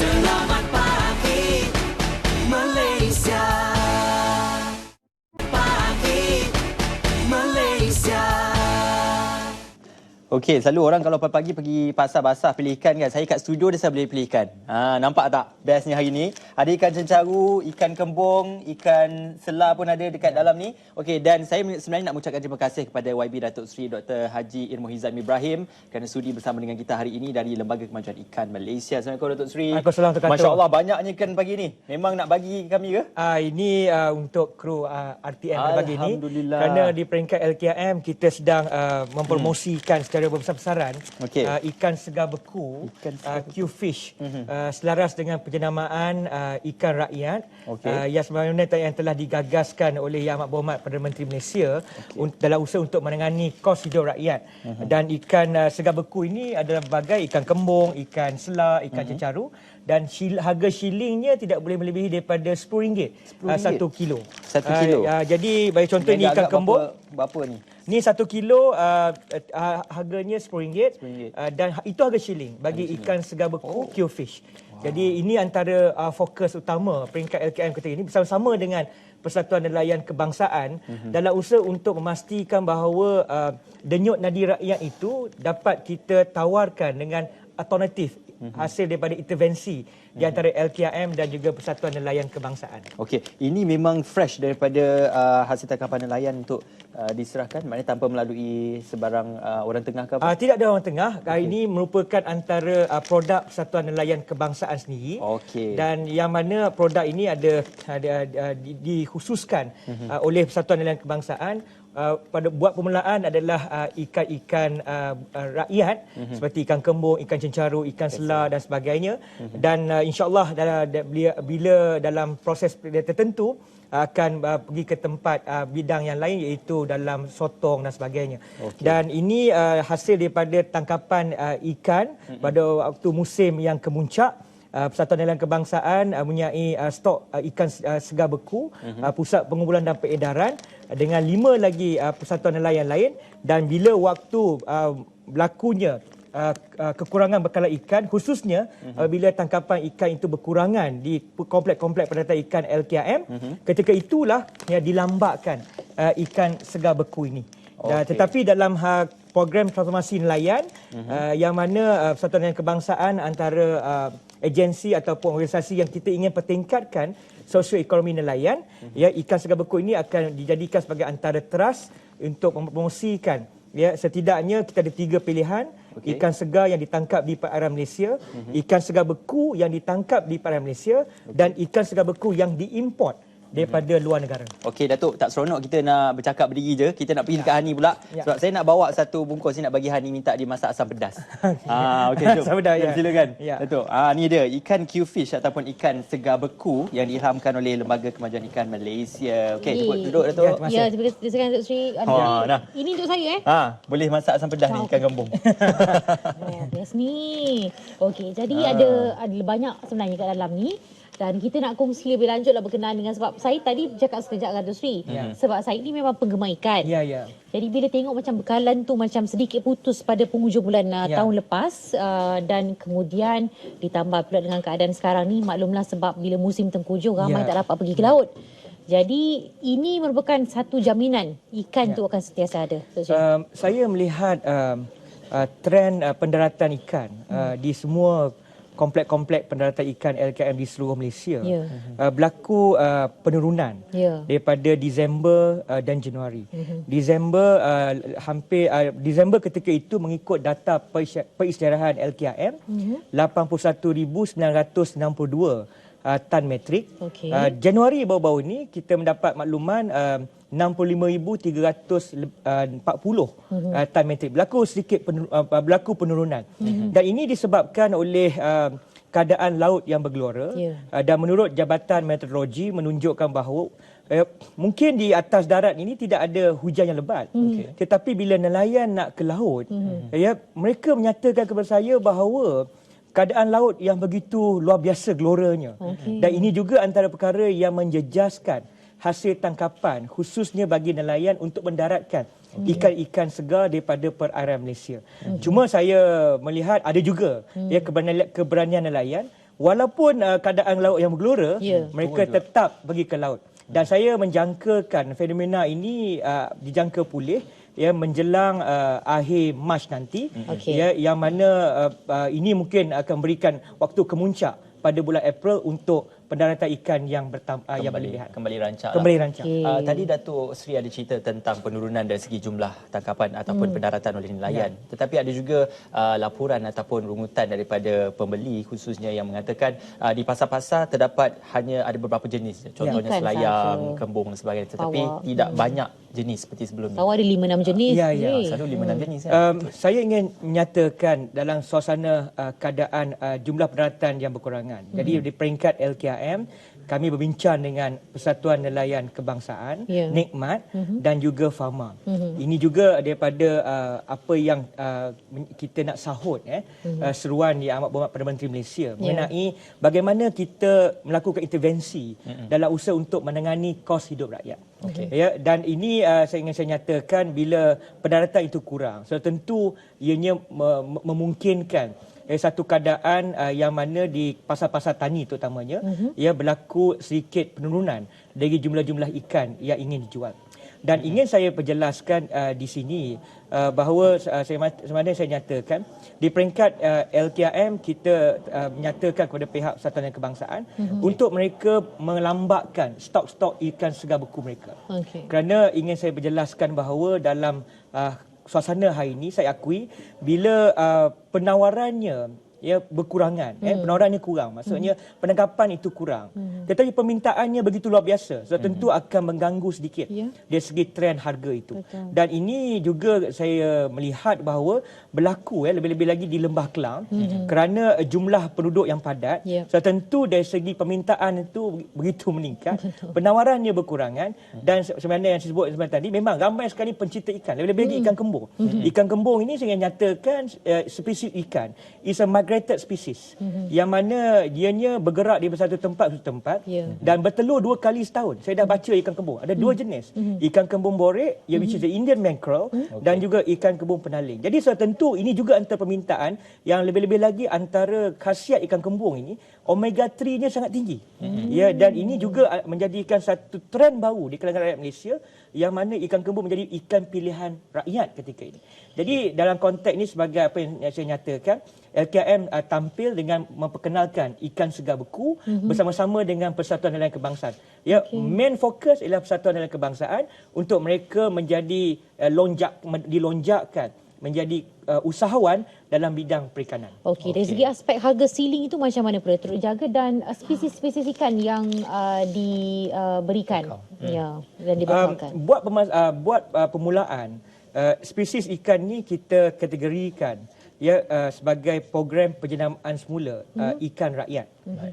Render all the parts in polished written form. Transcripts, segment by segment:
Selamat pagi Malaysia. Pagi Malaysia. Okey, selalu orang kalau pagi-pagi pergi pasar basah pilih ikan kan. Saya kat studio dia saya boleh pilih ikan. Nampak tak bestnya hari ni? Ada ikan cencaru, ikan kembung, ikan selar pun ada dekat dalam ni. Okey, dan saya sebenarnya nak mengucapkan terima kasih kepada YB Datuk Seri Dr. Haji Irmuhizam Ibrahim kerana sudi bersama dengan kita hari ini dari Lembaga Kemajuan Ikan Malaysia. Assalamualaikum Datuk Seri. Waalaikumsalam. Masya Allah banyaknya ikan pagi ni. Memang nak bagi kami ke? Ini untuk kru RTM pada pagi ini. Alhamdulillah. Kerana di peringkat LKM kita sedang mempromosikan secara besar-besaran ikan segar beku, Q-fish, selaras dengan penjenamaan ikan rakyat yang sebagaimana yang telah digagaskan oleh Yang Amat Berhormat Perdana Menteri Malaysia dalam usaha untuk menangani kos hidup rakyat. Dan ikan segar beku ini adalah berbagai ikan kembung, ikan selar, ikan cencaru, dan harga shillingnya tidak boleh melebihi daripada RM10 1 kilo. 1 kilo. Jadi bagi contoh ni ikan kembung. Berapa ni? Ni 1 kilo harganya RM10 dan itu harga shilling bagi ikan segar beku Q-fish. Jadi ini antara fokus utama peringkat LKM kita ini bersama-sama dengan Persatuan Nelayan Kebangsaan dalam usaha untuk memastikan bahawa denyut nadi rakyat itu dapat kita tawarkan dengan alternatif hasil daripada intervensi di antara LKM dan juga Persatuan Nelayan Kebangsaan. Okey, ini memang fresh daripada hasil tangkapan nelayan untuk diserahkan, maknanya tanpa melalui sebarang orang tengah ke apa? Tidak ada orang tengah. Ini merupakan antara produk Persatuan Nelayan Kebangsaan sendiri. Dan yang mana produk ini ada dikhususkan oleh Persatuan Nelayan Kebangsaan. Pada buat permulaan adalah ikan-ikan rakyat seperti ikan kembung, ikan cencaru, ikan selar dan sebagainya. Dan insya-Allah bila dalam proses tertentu akan pergi ke tempat bidang yang lain iaitu dalam sotong dan sebagainya. Dan ini hasil daripada tangkapan ikan pada waktu musim yang kemuncak. Persatuan Nelayan Kebangsaan mempunyai stok ikan segar beku, pusat pengumpulan dan peredaran dengan 5 lagi persatuan nelayan lain. Dan bila waktu berlakunya kekurangan bekalan ikan, khususnya bila tangkapan ikan itu berkurangan di komplek-komplek pendaratan ikan LKM, ketika itulah yang dilambakkan ikan segar beku ini. Tetapi dalam program transformasi nelayan yang mana Persatuan Nelayan Kebangsaan antara agensi ataupun organisasi yang kita ingin pertingkatkan sosioekonomi nelayan, ikan segar beku ini akan dijadikan sebagai antara teras untuk mempromosikan. Setidaknya kita ada 3 pilihan. Ikan segar yang ditangkap di perairan Malaysia, ikan segar beku yang ditangkap di perairan Malaysia, dan ikan segar beku yang diimport daripada luar negara. Okey Datuk, tak seronok kita nak bercakap berdiri je. Kita nak pergi dekat Hani pula. Sebab saya nak bawa satu bungkus ni nak bagi Hani minta dia masak asam pedas. Okey, jom. Asam pedas, silakan. Datuk, ni dia ikan Q-fish ataupun ikan segar beku yang diilhamkan oleh Lembaga Kemajuan Ikan Malaysia. Okey, cuba duduk Datuk. Ya, terima kasih Datuk Seri. Ini untuk saya boleh masak asam pedas ni ikan kembung. Best ni. Okey, jadi ada banyak sebenarnya kat dalam ni. Dan kita nak kongsi lebih lanjut lah berkenaan dengan, sebab saya tadi bercakap sekejap dengan Datuk Seri. Sebab saya ni memang penggemar ikan. Jadi bila tengok macam bekalan tu macam sedikit putus pada penghujung bulan tahun lepas. Dan kemudian ditambah pula dengan keadaan sekarang ni, maklumlah sebab bila musim tengkujuh ramai tak dapat pergi ke laut. Jadi ini merupakan satu jaminan ikan tu akan sentiasa ada. Saya melihat trend pendaratan ikan di semua komplek-komplek pendaratan ikan LKM di seluruh Malaysia berlaku penurunan daripada Disember dan Januari. Disember Disember ketika itu mengikut data perisytiharan LKM 81,962 tan metrik. Januari baru-baru ini kita mendapat makluman 65,340 tan metrik. Berlaku penurunan. Dan ini disebabkan oleh keadaan laut yang bergelora. Dan menurut Jabatan Meteorologi menunjukkan bahawa mungkin di atas darat ini tidak ada hujan yang lebat. Tetapi bila nelayan nak ke laut, mereka menyatakan kepada saya bahawa keadaan laut yang begitu luar biasa geloranya. Dan ini juga antara perkara yang menjejaskan hasil tangkapan khususnya bagi nelayan untuk mendaratkan ikan-ikan segar daripada perairan Malaysia. Cuma saya melihat ada juga keberanian nelayan walaupun keadaan laut yang bergelora, mereka tetap pergi ke laut. Dan saya menjangkakan fenomena ini dijangka pulih menjelang akhir Mac nanti, yang mana ini mungkin akan berikan waktu kemuncak pada bulan April untuk pendaratan ikan yang berlebihan. Kembali rancak. Tadi Datuk Sri ada cerita tentang penurunan dari segi jumlah tangkapan ataupun pendaratan oleh nelayan. Tetapi ada juga laporan ataupun rungutan daripada pembeli khususnya yang mengatakan di pasar-pasar terdapat hanya ada beberapa jenis. Contohnya selayang, kembung dan sebagainya. Tetapi tidak banyak jenis seperti sebelum ini. Tahu ada 5-6 jenis. Selalu 5-6 jenis. Saya ingin menyatakan dalam suasana keadaan jumlah pendaratan yang berkurangan. Jadi di peringkat LKM kami berbincang dengan Persatuan Nelayan Kebangsaan, Nikmat dan juga Fama. Ini juga daripada apa yang kita nak sahut seruan yang amat berhormat Perdana Menteri Malaysia mengenai bagaimana kita melakukan intervensi dalam usaha untuk menangani kos hidup rakyat. Dan ini saya nyatakan bila pendaratan itu kurang, so tentu ianya memungkinkan satu keadaan yang mana di pasar-pasar tani terutamanya berlaku sedikit penurunan dari jumlah-jumlah ikan yang ingin dijual. Dan ingin saya perjelaskan di sini bahawa sebenarnya saya nyatakan di peringkat LKM kita menyatakan kepada pihak Persatuan Nelayan Kebangsaan untuk mereka melambatkan stok-stok ikan segar beku mereka. Kerana ingin saya perjelaskan bahawa dalam suasana hari ini saya akui bila penawarannya berkurangan, penawarannya kurang, maksudnya penangkapan itu kurang, tetapi permintaannya begitu luar biasa, so tentu akan mengganggu sedikit dari segi trend harga itu. Dan ini juga saya melihat bahawa berlaku lebih-lebih lagi di Lembah Kelang kerana jumlah penduduk yang padat, so tentu dari segi permintaan itu begitu meningkat, penawarannya berkurangan. Dan sebenarnya yang saya sebut sebenarnya tadi, memang ramai sekali pencinta ikan, lebih-lebih lagi ikan kembung. Ikan kembung ini saya nyatakan spesies ikan is a migrated species, yang mana dianya bergerak di satu tempat dan bertelur 2 kali setahun. Saya dah baca ikan kembung ada 2 jenis, ikan kembung borek which is the Indian mackerel, dan juga ikan kembung penaling. Jadi so tentu ini juga antara permintaan yang lebih-lebih lagi antara khasiat ikan kembung ini, omega 3-nya sangat tinggi. Dan ini juga menjadikan satu trend baru di kalangan rakyat Malaysia, yang mana ikan kembung menjadi ikan pilihan rakyat ketika ini. Jadi dalam konteks ini, sebagai apa yang saya nyatakan, LKM tampil dengan memperkenalkan ikan segar beku bersama-sama dengan Persatuan Nelayan Kebangsaan. Main fokus ialah Persatuan Nelayan Kebangsaan untuk mereka menjadi dilonjakkan menjadi usahawan dalam bidang perikanan. Dari segi aspek harga ceiling itu macam mana perlu terus jaga, dan spesies-spesies ikan yang diberikan dan dibawakan. Buat permulaan, spesies ikan ni kita kategorikan sebagai program penjenamaan semula ikan rakyat,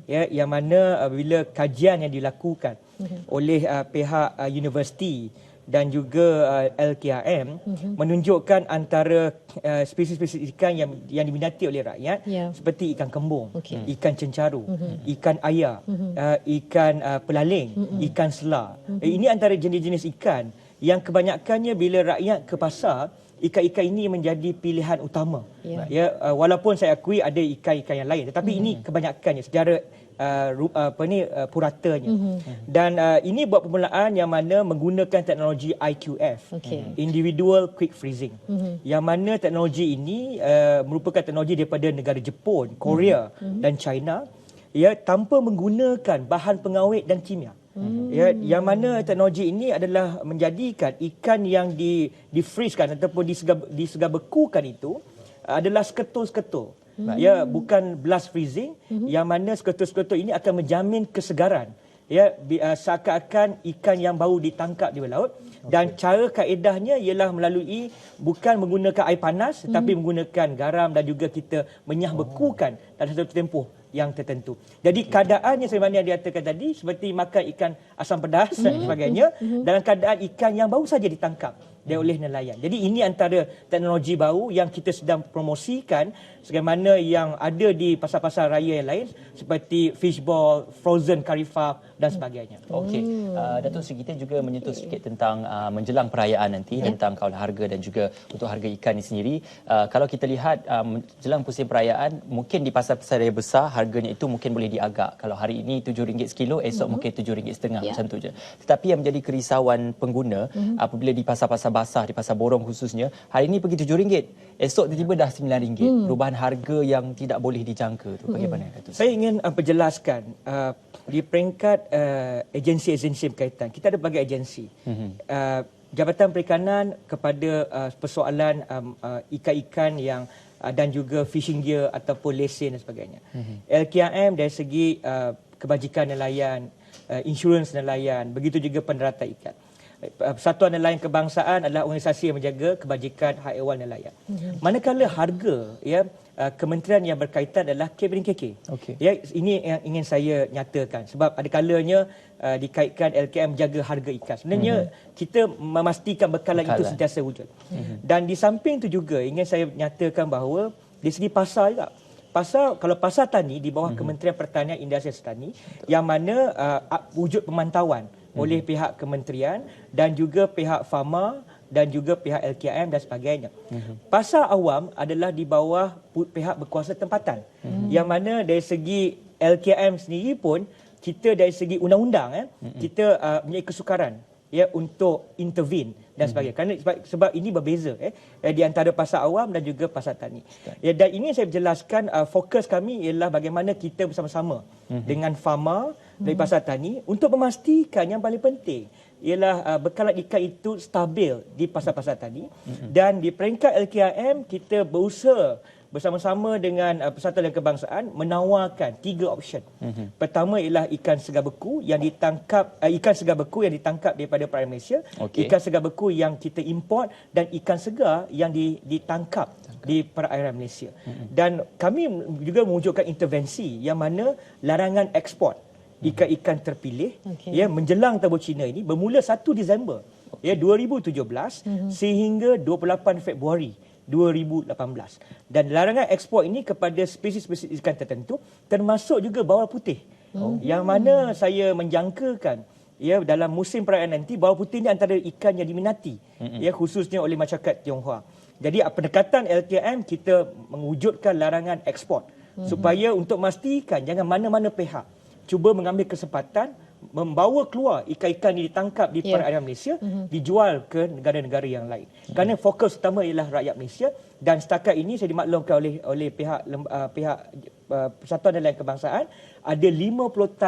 yang mana bila kajian yang dilakukan oleh pihak universiti dan juga LKM menunjukkan antara spesies-spesies ikan yang diminati oleh rakyat, seperti ikan kembung, ikan cencaru, ikan ayar, ikan pelaling, ikan selar. Ini antara jenis-jenis ikan yang kebanyakannya bila rakyat ke pasar, ikan-ikan ini menjadi pilihan utama. Walaupun saya akui ada ikan-ikan yang lain, tetapi ini kebanyakannya secara puratanya. Dan ini buat permulaan yang mana menggunakan teknologi IQF, Individual Quick Freezing, yang mana teknologi ini merupakan teknologi daripada negara Jepun, Korea dan China, tanpa menggunakan bahan pengawet dan kimia. Yang mana teknologi ini adalah menjadikan ikan yang di-freeze-kan ataupun disegar bekukan itu adalah seketul-seketul. Bukan blast freezing, yang mana seketul-seketul ini akan menjamin kesegaran. Seakan-akan ikan yang baru ditangkap di laut. Dan cara kaedahnya ialah melalui bukan menggunakan air panas, tetapi menggunakan garam dan juga kita menyah bekukan dalam satu tempoh yang tertentu. Jadi keadaannya sebenarnya dikatakan tadi seperti makan ikan asam pedas dan sebagainya, dalam keadaan ikan yang baru saja ditangkap oleh nelayan. Jadi ini antara teknologi baru yang kita sedang promosikan sebagaimana yang ada di pasar-pasar raya yang lain seperti fishball, frozen curry puff dan sebagainya. Okey. Datuk Seri, kita juga menyentuh sedikit tentang menjelang perayaan nanti, tentang kaul harga dan juga untuk harga ikan ini sendiri. Kalau kita lihat menjelang musim perayaan, mungkin di pasar-pasar raya besar harganya itu mungkin boleh diagak. Kalau hari ini RM7 sekilo, esok mungkin RM7.5 macam tu je. Tetapi yang menjadi kerisauan pengguna apabila di pasar-pasar basah, di pasar borong khususnya, hari ini pergi RM7, esok tiba-tiba dah RM9. Perubahan harga yang tidak boleh dijangka tu bagaimana Datuk? Saya ingin perjelaskan di peringkat agensi-agensi berkaitan, kita ada berbagai agensi. Jabatan Perikanan kepada persoalan ikan-ikan yang dan juga fishing gear ataupun lesen dan sebagainya. LKM dari segi kebajikan nelayan, insurans nelayan, begitu juga penderata ikan. Persatuan Nelayan Kebangsaan adalah organisasi yang menjaga kebajikan hak ehwal nelayan. Manakala harga kementerian yang berkaitan adalah KPK. Ya, ini yang ingin saya nyatakan sebab ada kalanya dikaitkan LKM menjaga harga ikan. Sebenarnya kita memastikan bekalan itu sentiasa wujud. Dan di samping itu juga ingin saya nyatakan bahawa di segi pasar juga. Kalau pasar tani di bawah Kementerian Pertanian Industri Setani yang mana wujud pemantauan oleh pihak kementerian dan juga pihak Fama dan juga pihak LKM dan sebagainya. Pasar awam adalah di bawah pihak berkuasa tempatan. Yang mana dari segi LKM sendiri pun kita dari segi undang-undang kita mempunyai kesukaran untuk intervene dan sebagainya. Kerana sebab ini berbeza di antara pasar awam dan juga pasar tani. Dan ini saya jelaskan fokus kami ialah bagaimana kita bersama-sama dengan Fama dari pasar tani untuk memastikan yang paling penting ialah bekalan ikan itu stabil di pasar-pasar tani. Dan di peringkat LKM kita berusaha bersama-sama dengan Persatuan Nelayan Kebangsaan menawarkan 3 option. Pertama ialah ikan segar beku yang ditangkap daripada perairan Malaysia, ikan segar beku yang kita import dan ikan segar yang ditangkap di perairan Malaysia. Dan kami juga mewujudkan intervensi yang mana larangan ekspor ikan-ikan terpilih menjelang Tahun Cina ini bermula 1 Disember 2017 sehingga 28 Februari 2018. Dan larangan ekspor ini kepada spesies-spesies ikan tertentu termasuk juga bawal putih. Yang mana saya menjangkakan dalam musim perayaan nanti bawal putih ini antara ikan yang diminati khususnya oleh masyarakat Tionghoa. Jadi pendekatan LKM kita mewujudkan larangan ekspor supaya untuk memastikan jangan mana-mana pihak cuba mengambil kesempatan membawa keluar ikan-ikan yang ditangkap di perairan Malaysia dijual ke negara-negara yang lain. Kerana fokus utama ialah rakyat Malaysia dan setakat ini saya dimaklumkan oleh pihak Persatuan Nelayan Kebangsaan ada 50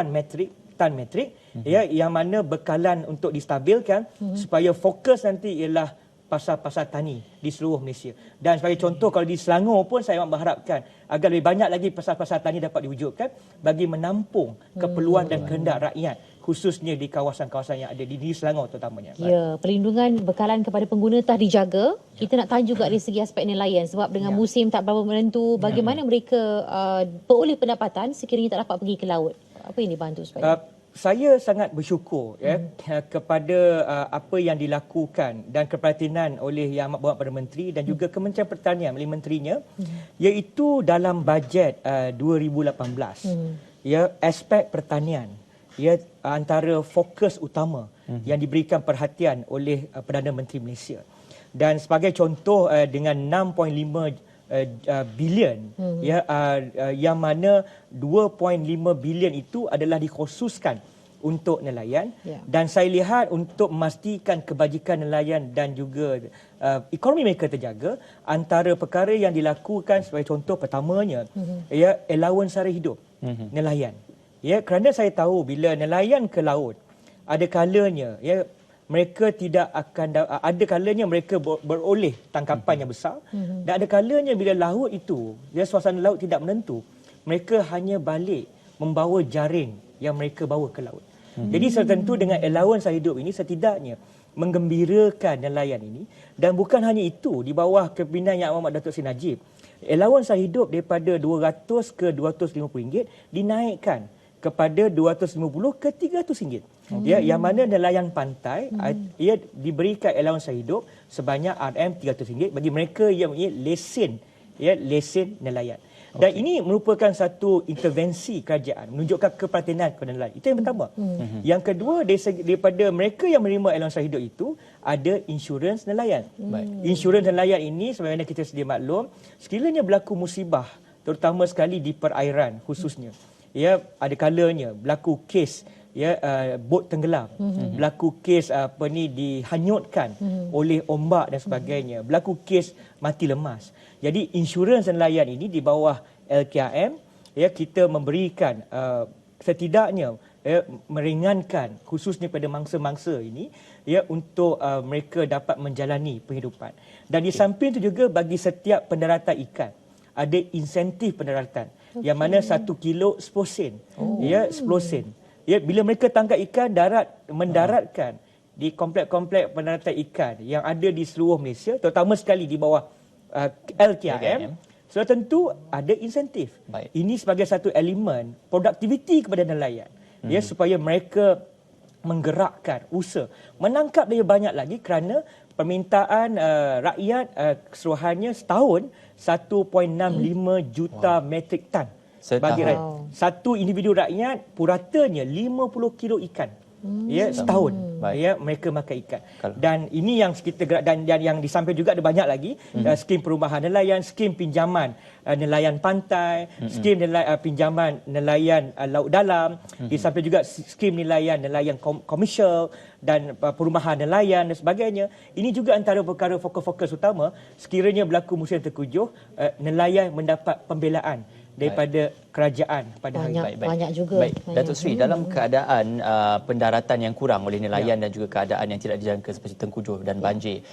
tan metrik yang mana bekalan untuk distabilkan supaya fokus nanti ialah pasar-pasar tani di seluruh Malaysia. Dan sebagai contoh, kalau di Selangor pun saya mengharapkan agar lebih banyak lagi pasar-pasar tani dapat diwujudkan bagi menampung keperluan dan kehendak rakyat, khususnya di kawasan-kawasan yang ada di Selangor terutamanya. Ya, perlindungan bekalan kepada pengguna telah dijaga. Kita nak tahu juga dari segi aspek nelayan sebab dengan musim tak berapa menentu, bagaimana mereka beroleh pendapatan sekiranya tak dapat pergi ke laut. Apa yang dibantu supaya? Saya sangat bersyukur kepada apa yang dilakukan dan keperhatian oleh Yang Amat Berhormat Perdana Menteri dan juga Kementerian Pertanian melalui menterinya iaitu dalam bajet 2018 aspek pertanian antara fokus utama yang diberikan perhatian oleh Perdana Menteri Malaysia. Dan sebagai contoh dengan 6.5 bilion yang mana 2.5 bilion itu adalah dikhususkan untuk nelayan dan saya lihat untuk memastikan kebajikan nelayan dan juga ekonomi mereka terjaga, antara perkara yang dilakukan sebagai contoh pertamanya allowance sara hidup nelayan. Kerana saya tahu bila nelayan ke laut ada kalanya mereka tidak akan ada kalanya mereka beroleh tangkapan yang besar dan ada kalanya bila laut itu suasana laut tidak menentu, mereka hanya balik membawa jaring yang mereka bawa ke laut. Jadi tertentu dengan allowance hidup ini setidaknya menggembirakan nelayan ini. Dan bukan hanya itu, di bawah kepimpinan Yang Amat Datuk Seri Najib, allowance hidup daripada RM200 ke RM250 dinaikkan kepada 250 ke 300 ringgit. Ya, yang mana nelayan pantai ia diberikan allowance hidup sebanyak RM300 bagi mereka yang mempunyai lesen, ya, lesen nelayan. Dan ini merupakan satu intervensi kerajaan menunjukkan keperhatian kepada nelayan. Itu yang pertama. Yang kedua, daripada mereka yang menerima allowance hidup itu ada insurans nelayan. Insurans nelayan ini sebagaimana kita sedia maklum, sekiranya berlaku musibah terutama sekali di perairan khususnya, ya, ada kalanya berlaku kes, ya, bot tenggelam, berlaku kes dihanyutkan oleh ombak dan sebagainya, berlaku kes mati lemas. Jadi insurans nelayan ini di bawah LKM, ya, kita memberikan setidaknya, ya, meringankan khususnya pada mangsa-mangsa ini, ya, untuk mereka dapat menjalani penghidupan. Dan di samping itu juga bagi setiap pendaratan ikan ada insentif pendaratan, yang mana 1 kilo 10 sen, ya, 10 sen. Ya, bila mereka tangkap ikan mendaratkan di komplek-komplek pendaratan ikan yang ada di seluruh Malaysia, terutama sekali di bawah LKM, sudah tentu ada insentif. Ini sebagai satu elemen produktiviti kepada nelayan, ya, supaya mereka menggerakkan usaha menangkap lebih banyak lagi, kerana permintaan rakyat keseluruhannya setahun 1.65 juta metrik tan. Bagi satu individu rakyat puratanya 50 kilo ikan, ya, setahun, ya, mereka makan ikan. Dan ini yang kita gerak, dan yang di samping juga ada banyak lagi skim perumahan nelayan, skim pinjaman nelayan pantai, skim pinjaman nelayan laut dalam, di samping juga skim nelayan komersial dan perumahan nelayan dan sebagainya. Ini juga antara perkara fokus-fokus utama sekiranya berlaku musim terkujuh, nelayan mendapat pembelaan daripada kerajaan pada hari ini. Banyak juga. Baik, Datuk Seri, dalam keadaan pendaratan yang kurang oleh nelayan dan juga keadaan yang tidak dijangka seperti tengkujuh dan banjir,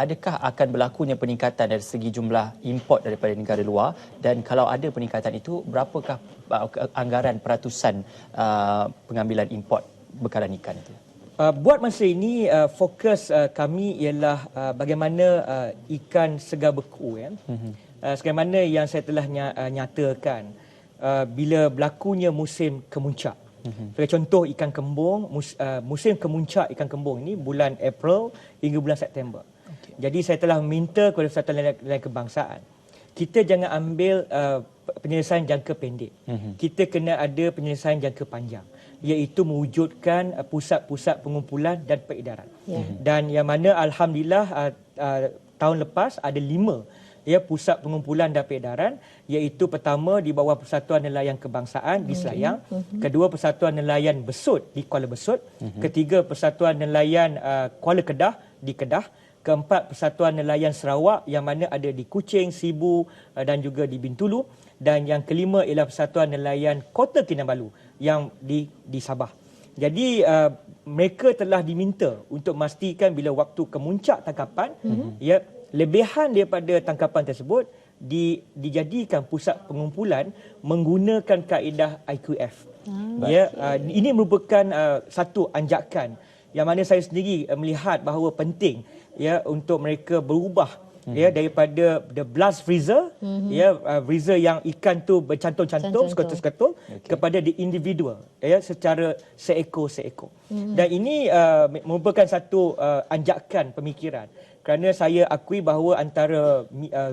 adakah akan berlakunya peningkatan dari segi jumlah import daripada negara luar, dan kalau ada peningkatan itu, berapakah anggaran peratusan pengambilan import bekalan ikan itu? Buat masa ini fokus kami ialah bagaimana ikan segar beku, ya. Sebagaimana yang saya telah nyatakan, bila berlakunya musim kemuncak. Sebagai contoh, ikan kembung, musim kemuncak ikan kembung ini bulan April hingga bulan September. Jadi saya telah meminta kepada Persatuan Nelayan Kebangsaan, kita jangan ambil penyelesaian jangka pendek. Kita kena ada penyelesaian jangka panjang, iaitu mewujudkan pusat-pusat pengumpulan dan peredaran. Dan yang mana alhamdulillah tahun lepas ada 5, ya, pusat pengumpulan dan peredaran, iaitu pertama di bawah Persatuan Nelayan Kebangsaan di Selayang, kedua Persatuan Nelayan Besut di Kuala Besut, ketiga Persatuan Nelayan Kuala Kedah di Kedah, keempat Persatuan Nelayan Sarawak yang mana ada di Kuching, Sibu dan juga di Bintulu, dan yang kelima ialah Persatuan Nelayan Kota Kinabalu yang di Sabah. Jadi mereka telah diminta untuk memastikan bila waktu kemuncak tangkapan, ya, lebihan daripada tangkapan tersebut dijadikan pusat pengumpulan menggunakan kaedah IQF. Ya, ini merupakan satu anjakan yang mana saya sendiri melihat bahawa penting, ya, untuk mereka berubah, ya, daripada the blast freezer, ya, freezer yang ikan tu bercantum-cantum seketul-seketul, kepada the individual, ya, secara seekor-seekor. Dan ini merupakan satu anjakan pemikiran, kerana saya akui bahawa antara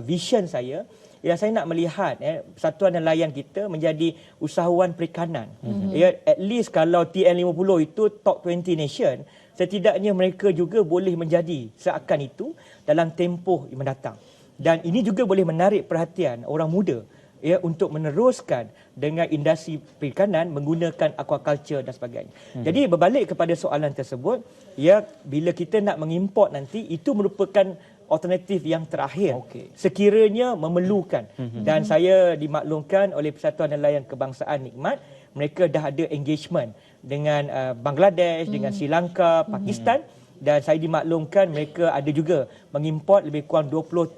vision saya ialah saya nak melihat, Persatuan Nelayan kita menjadi usahawan perikanan. Ya, at least kalau TN50 itu top 20 nation, setidaknya mereka juga boleh menjadi seakan itu dalam tempoh yang mendatang. Dan ini juga boleh menarik perhatian orang muda, ya, untuk meneruskan dengan industri perikanan menggunakan aquaculture dan sebagainya. Jadi berbalik kepada soalan tersebut, ya, bila kita nak mengimport nanti, itu merupakan alternatif yang terakhir sekiranya memerlukan. Dan saya dimaklumkan oleh Persatuan Nelayan Kebangsaan Nikmat, mereka dah ada engagement dengan Bangladesh, dengan Sri Lanka, Pakistan, dan saya dimaklumkan mereka ada juga mengimport lebih kurang 20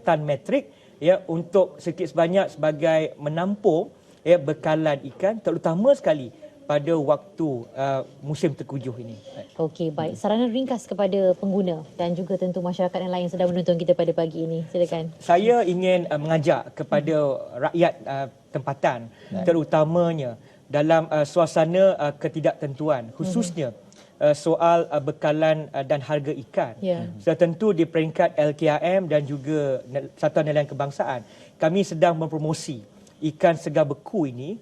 tan metrik, ya, untuk sedikit sebanyak sebagai menampung, ya, bekalan ikan, terutama sekali pada waktu musim terkujuh ini. Okey, baik. Saranan ringkas kepada pengguna dan juga tentu masyarakat yang lain sedang menonton kita pada pagi ini. Silakan. Saya ingin mengajak kepada rakyat tempatan, terutamanya dalam suasana ketidaktentuan, khususnya soal bekalan dan harga ikan. Sudah tentu di peringkat LKRM dan juga Satuan Nelayan Kebangsaan, kami sedang mempromosi ikan segar beku ini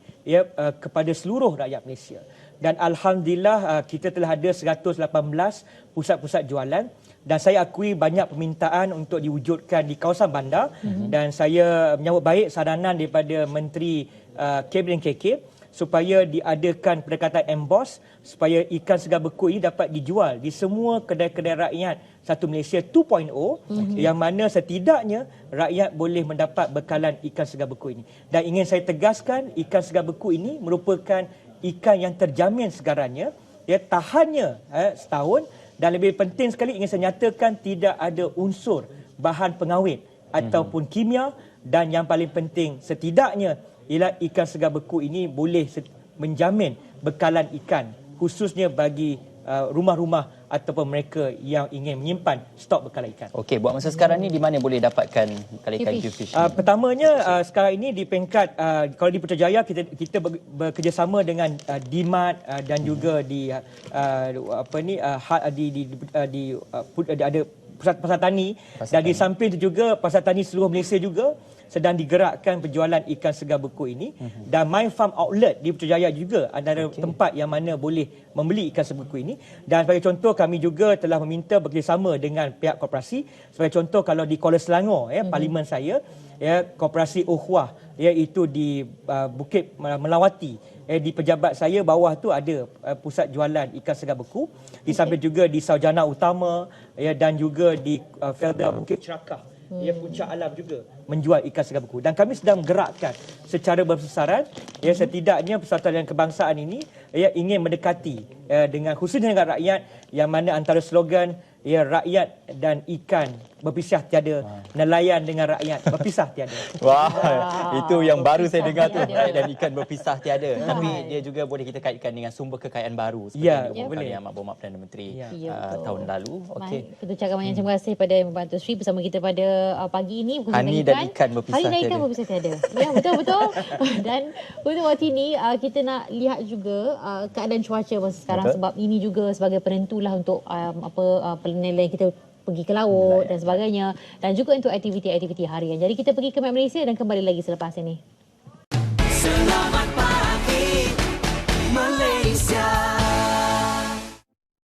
kepada seluruh rakyat Malaysia. Dan alhamdulillah kita telah ada 118 pusat-pusat jualan, dan saya akui banyak permintaan untuk diwujudkan di kawasan bandar, dan saya menyambut baik saranan daripada Menteri Kabinet KK supaya diadakan pendekatan emboss supaya ikan segar beku ini dapat dijual di semua kedai-kedai rakyat Satu Malaysia 2.0, yang mana setidaknya rakyat boleh mendapat bekalan ikan segar beku ini. Dan ingin saya tegaskan, ikan segar beku ini merupakan ikan yang terjamin segarannya, tahannya setahun, dan lebih penting sekali ingin saya nyatakan tidak ada unsur bahan pengawet ataupun kimia, dan yang paling penting setidaknya ialah ikan segar beku ini boleh menjamin bekalan ikan khususnya bagi rumah-rumah ataupun mereka yang ingin menyimpan stok bekalan ikan. Okey, buat masa sekarang ni di mana boleh dapatkan bekalan ikan Qfish? Pertamanya sekarang ini di peringkat kalau di Putrajaya kita bekerjasama dengan DMart dan juga di ada pusat tani, dan di samping itu juga pasar tani seluruh Malaysia juga sedang digerakkan penjualan ikan segar beku ini, dan My Farm Outlet di Putrajaya juga antara tempat yang mana boleh membeli ikan segar beku ini. Dan sebagai contoh, kami juga telah meminta bekerjasama dengan pihak koperasi. Sebagai contoh, kalau di Kuala Selangor parlimen saya, koperasi Ukhuwah iaitu di Bukit Melawati, di pejabat saya bawah tu ada pusat jualan ikan segar beku. Di samping juga di Saujana Utama dan juga di Felda Bukit Cerakah, Puncak Alam juga menjual ikan segar beku. Dan kami sedang gerakkan secara berbesaran, setidaknya Persatuan Nelayan Kebangsaan ini ingin mendekati dengan khususnya dengan rakyat, yang mana antara slogan rakyat dan ikan berpisah tiada, nelayan dengan rakyat berpisah tiada. Wah, itu yang baru saya dengar tu, rakyat dan ikan berpisah tiada. Tapi dia juga boleh kita kaitkan dengan sumber kekayaan baru seperti yang diumumkan oleh Amat Berhormat Perdana Menteri tahun lalu. Okey. Kita ucapkan banyak terima kasih kepada Membantu Sri bersama kita pada pagi ini. Hani dan ikan berpisah tiada. Hari dan ikan berpisah tiada. Ya, betul-betul. Dan untuk waktu ini kita nak lihat juga keadaan cuaca masa sekarang, sebab ini juga sebagai penentulah untuk penilaian kita pergi ke laut dan sebagainya, dan juga untuk aktiviti-aktiviti harian. Jadi kita pergi ke Map Malaysia dan kembali lagi selepas ini.